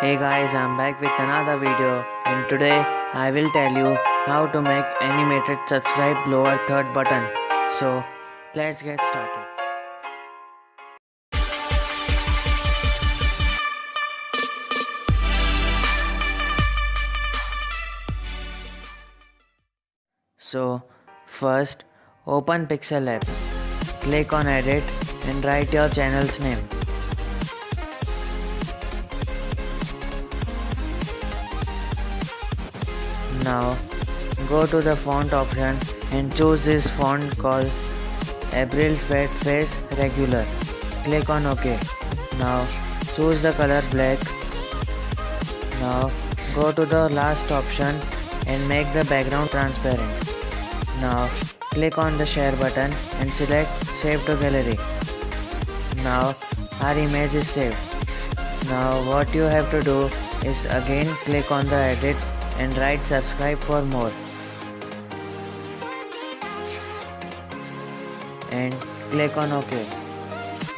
Hey guys, I'm back with another video, and today I will tell you how to make animated subscribe lower third button. So let's get started. So first open Pixel app, click on edit and write your channel's name. Now go to the font option and choose this font called April Fat Face Regular. Click on OK. Now choose the color black. Now go to the last option and make the background transparent. Now click on the share button and select save to gallery. Now our image is saved. Now what you have to do is again click on the edit and write subscribe for more. And click on OK.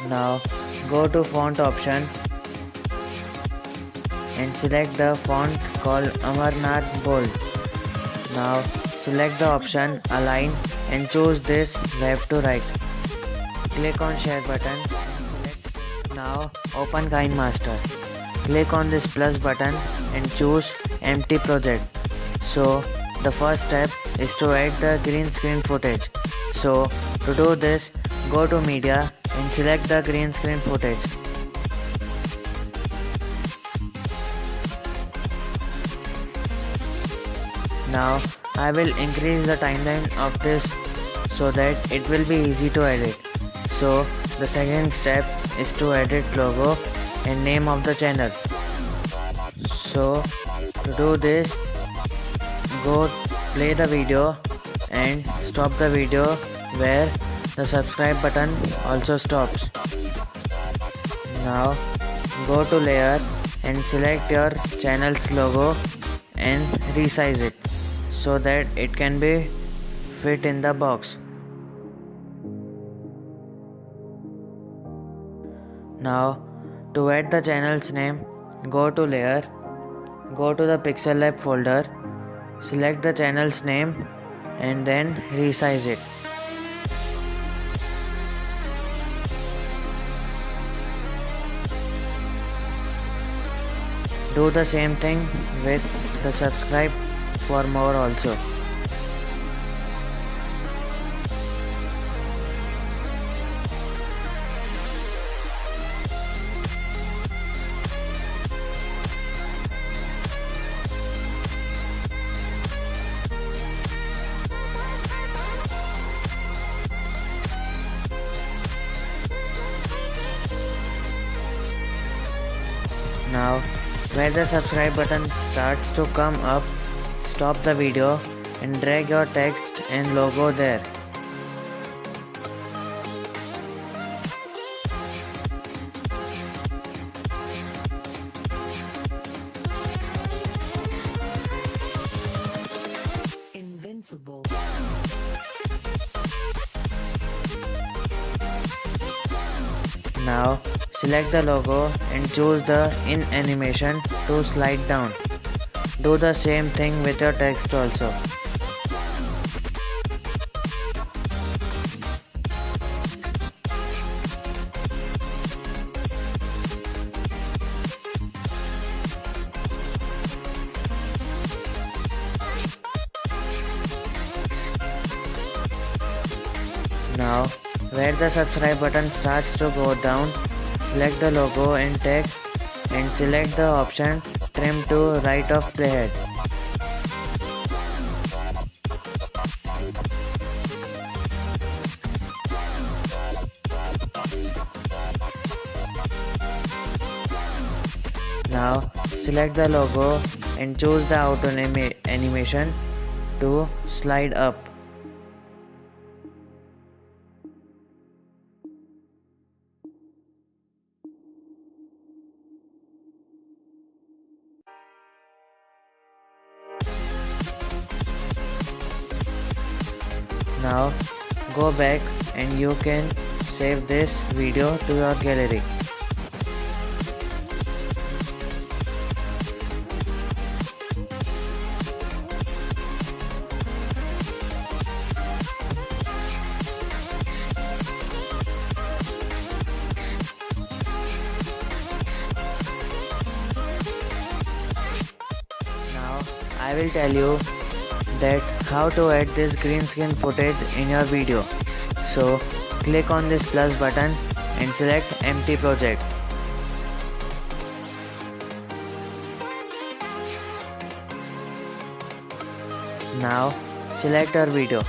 Now go to font option and select the font called Amarnath Bold. Now select the option align and choose this left to right. Click on share button and select. Now open KINEMASTER. Click on this plus button and choose empty project. So the first step is to add the green screen footage. So to do this, go to media and select the green screen footage. Now I will increase the timeline of this so that it will be easy to edit. So the second step is to edit logo and name of the channel. So to do this, go play the video and stop the video where the subscribe button also stops. Now go to layer and select your channel's logo and resize it so that it can be fit in the box. Now to add the channel's name, go to layer, go to the Pixel Lab folder, select the channel's name and then resize it. Do the same thing with the subscribe for more also. Now where the subscribe button starts to come up, stop the video and drag your text and logo there. Invincible. Now select the logo and choose the in animation to slide down. Do the same thing with your text also. Now where the subscribe button starts to go down, select the logo and text and select the option trim to right of playhead. Now select the logo and choose the auto animation to slide up. Now go back and you can save this video to your gallery. I will tell you that how to add this green screen footage in your video. So click on this plus button and select empty project. Now select your video.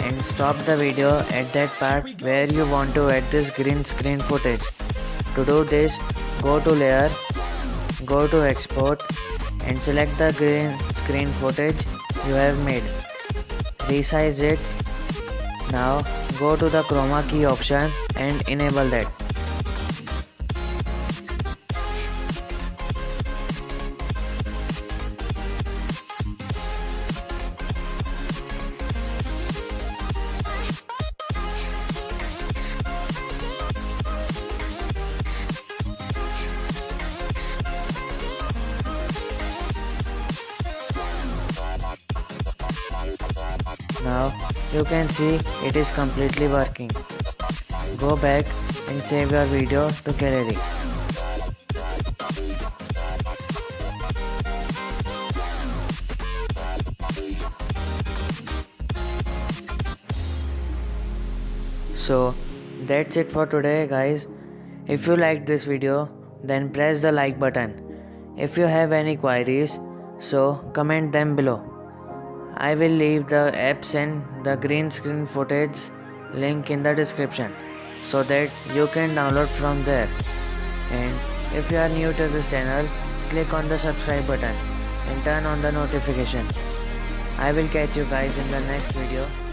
And stop the video at that part where you want to add this green screen footage. To do this, go to layer, go to export and select the green screen footage you have made. Resize it. Now go to the chroma key option and enable that. Now you can see it is completely working. Go back and save your video to gallery. So that's it for today guys. If you liked this video, then press the like button. If you have any queries, so comment them below. I will leave the apps and the green screen footage link in the description so that you can download from there. And if you are new to this channel, click on the subscribe button and turn on the notification. I will catch you guys in the next video.